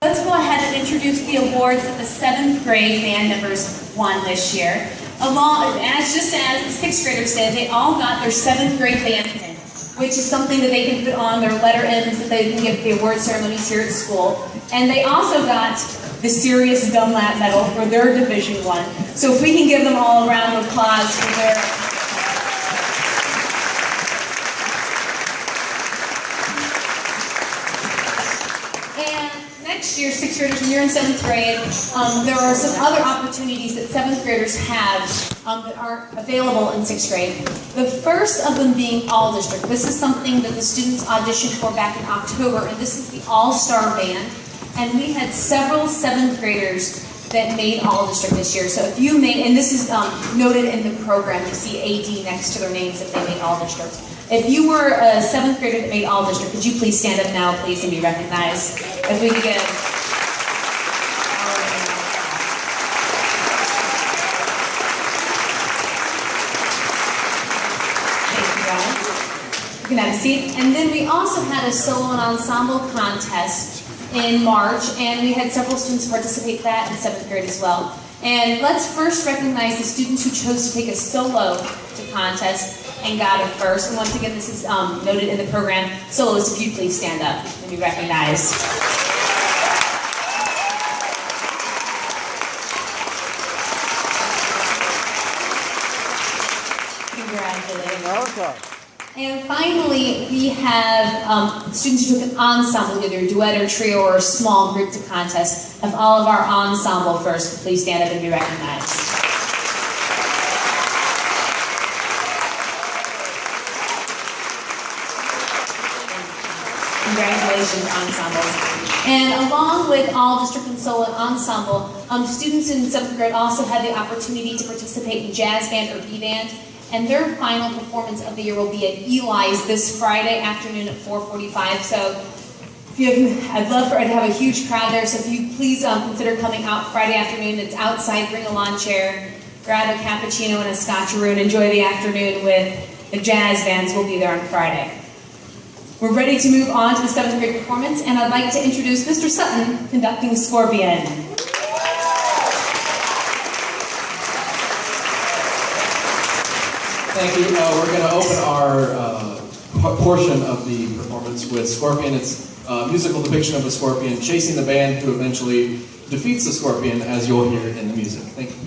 Let's go ahead and introduce the awards that the 7th grade band members won this year. Just as the 6th graders did, they all got their 7th grade band pin, which is something that they can put on their letter ends that they can give the award ceremonies here at school. And they also got the Serious Dunlap Medal for their Division I. So if we can give them all a round of applause for their... Next year, 6th graders, when you're in 7th grade, there are some other opportunities that 7th graders have that aren't available in 6th grade. The first of them being All District. This is something that the students auditioned for back in October, and this is the All-Star Band. And we had several 7th graders that made All District this year. So if you made, and this is noted in the program, you see AD next to their names if they made All District. If you were a 7th grader that made All District, could you please stand up now, please, and be recognized? If we could get... Thank you, guys. You can have a seat. And then we also had a solo and ensemble contest in March, and we had several students participate in that in 7th grade as well. And let's first recognize the students who chose to take a solo to contest and got it first. And once again, this is noted in the program. Soloists, if you please stand up and be recognized. Congratulations. Welcome. And finally, we have students who took an ensemble, either a duet or trio or a small group to contest. If all of our ensemble first, please stand up and be recognized. Congratulations, ensembles. And along with All District and Solo Ensemble, students in 7th grade also had the opportunity to participate in jazz band or B-band. And their final performance of the year will be at Eli's this Friday afternoon at 4:45. So if you have, I'd love to have a huge crowd there. So if you please consider coming out Friday afternoon. It's outside. Bring a lawn chair, grab a cappuccino and a scotcheroo, and enjoy the afternoon with the jazz bands. We'll be there on Friday. We're ready to move on to the 7th grade performance, and I'd like to introduce Mr. Sutton conducting Scorpion. Thank you. We're going to open our portion of the performance with Scorpion. It's a musical depiction of a scorpion chasing the band who eventually defeats the scorpion, as you'll hear in the music. Thank you.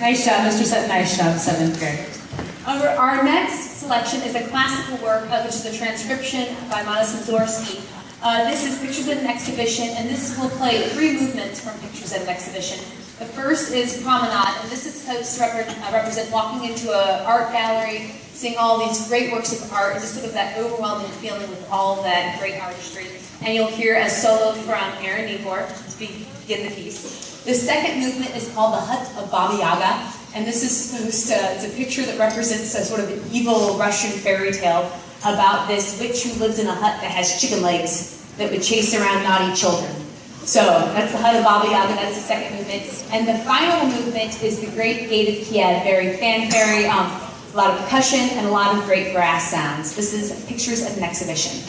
Nice job, Mr. Sutton. Nice job, 7th grade. Our next selection is a classical work, which is a transcription by Modest Mussorgsky. This is Pictures at an Exhibition, and this will play 3 movements from Pictures at an Exhibition. The first is Promenade, and this is supposed to represent walking into an art gallery, seeing all these great works of art, and just sort of that overwhelming feeling with all that great artistry. And you'll hear a solo from Aaron Nibor to begin the piece. The second movement is called The Hut of Baba Yaga, and this is supposed to, it's a picture that represents a sort of an evil Russian fairy tale about this witch who lives in a hut that has chicken legs that would chase around naughty children. So that's the Hut of Baba Yaga, that's the second movement. And the final movement is the Great Gate of Kiev, very fanfare, a lot of percussion and a lot of great brass sounds. This is Pictures at an Exhibition.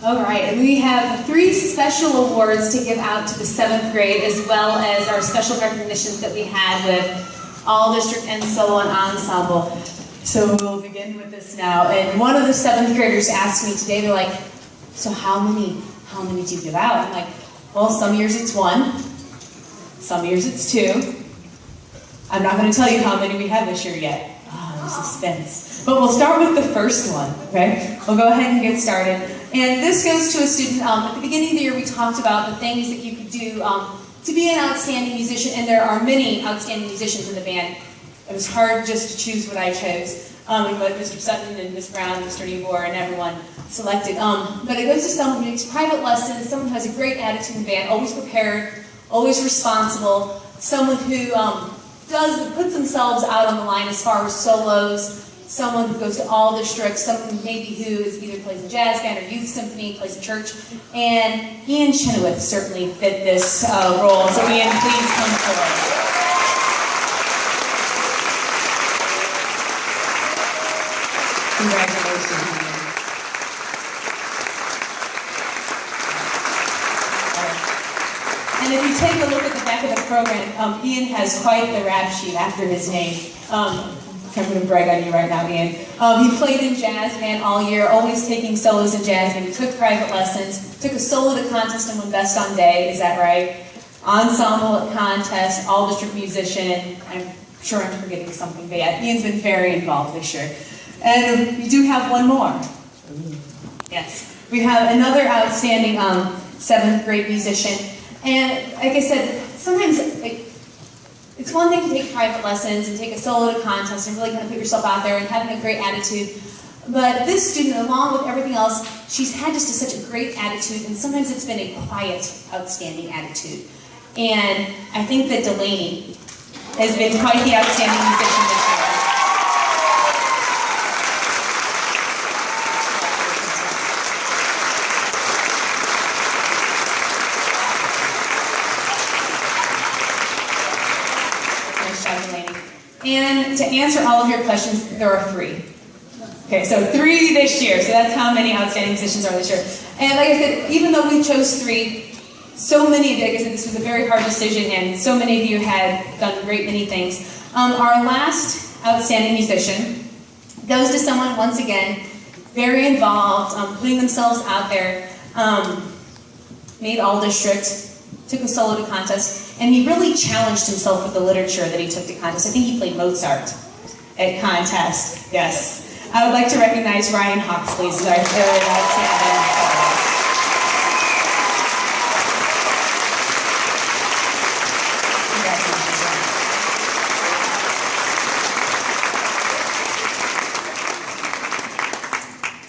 All right, and we have 3 special awards to give out to the 7th grade, as well as our special recognitions that we had with all district and solo and ensemble. So we'll begin with this now. And one of the 7th graders asked me today, they're like, so how many do you give out? I'm like, well, some years it's 1, some years it's 2. I'm not going to tell you how many we have this year yet. Oh, suspense. But we'll start with the first one, okay? We'll go ahead and get started. And this goes to a student, at the beginning of the year we talked about the things that you could do to be an outstanding musician, and there are many outstanding musicians in the band. It was hard just to choose what I chose. But Mr. Sutton and Ms. Brown, Mr. Nebor, and everyone selected. But it goes to someone who takes private lessons, someone who has a great attitude in the band, always prepared, always responsible, someone who puts themselves out on the line as far as solos, someone who goes to all districts, someone maybe who is either plays in jazz band or youth symphony, plays in church. And Ian Chenoweth certainly fit this role. So Ian, please come forward. Congratulations, Ian. And if you take a look at the back of the program, Ian has quite the rap sheet after his name. I'm going to brag on you right now, Ian. He played in jazz band all year, always taking solos in jazz band. He took private lessons, took a solo to contest and won best on day, is that right? Ensemble at contest, all district musician. I'm sure I'm forgetting something, but yeah, Ian's been very involved this year. And we do have one more. Yes. We have another outstanding 7th grade musician. And like I said, sometimes it's one thing to take private lessons and take a solo to contest and really kind of put yourself out there and having a great attitude. But this student, along with everything else, she's had just such a great attitude, and sometimes it's been a quiet, outstanding attitude. And I think that Delaney has been quite the outstanding musician this year. And to answer all of your questions, there are 3. Okay, so 3 this year, so that's how many outstanding musicians are this year. And like I said, even though we chose 3, so many of you, like I said, this was a very hard decision, and so many of you had done a great many things. Our last outstanding musician goes to someone, once again, very involved, putting themselves out there, made all district, took a solo to contest, and he really challenged himself with the literature that he took to contest. I think he played Mozart at contest, yes. I would like to recognize Ryan Hawks, please, as our third outstanding.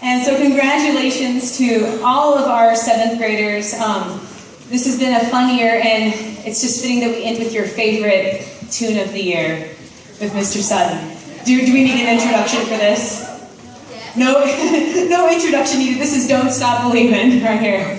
And so congratulations to all of our 7th graders. This has been a fun year, and it's just fitting that we end with your favorite tune of the year with Mr. Sutton. Do we need an introduction for this? Yes. No, no introduction needed. This is Don't Stop Believin' right here.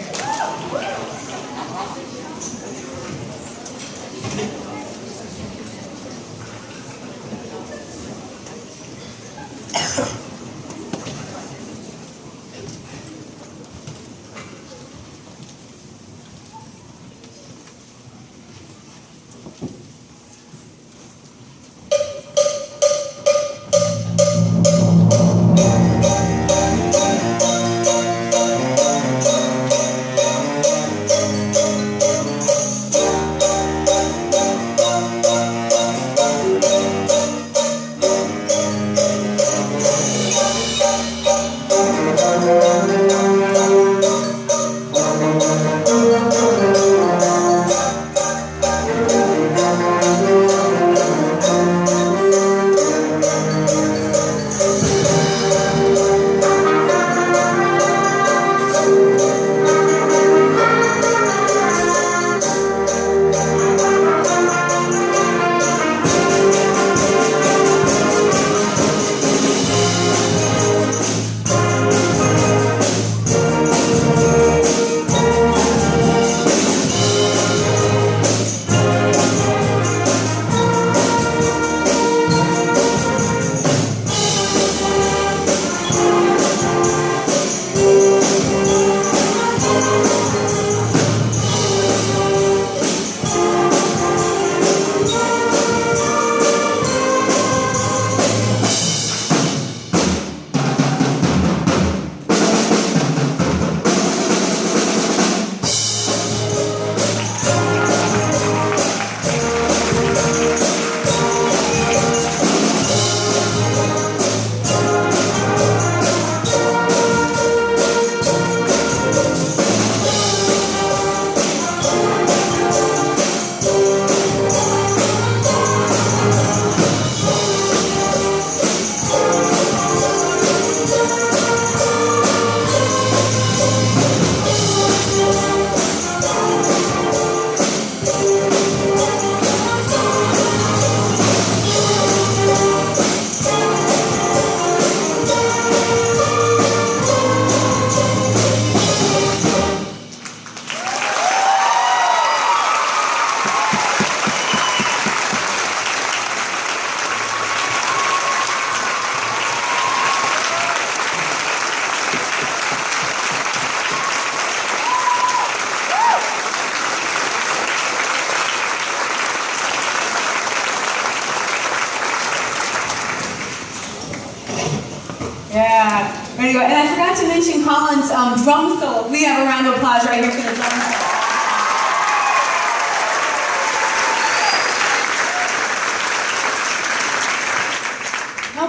There you go. And I forgot to mention Colin's drum solo. We have a round of applause right here for the drum solo.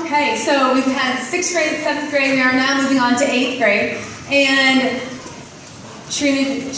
Okay, so we've had 6th grade, 7th grade. We are now moving on to 8th grade. And Trina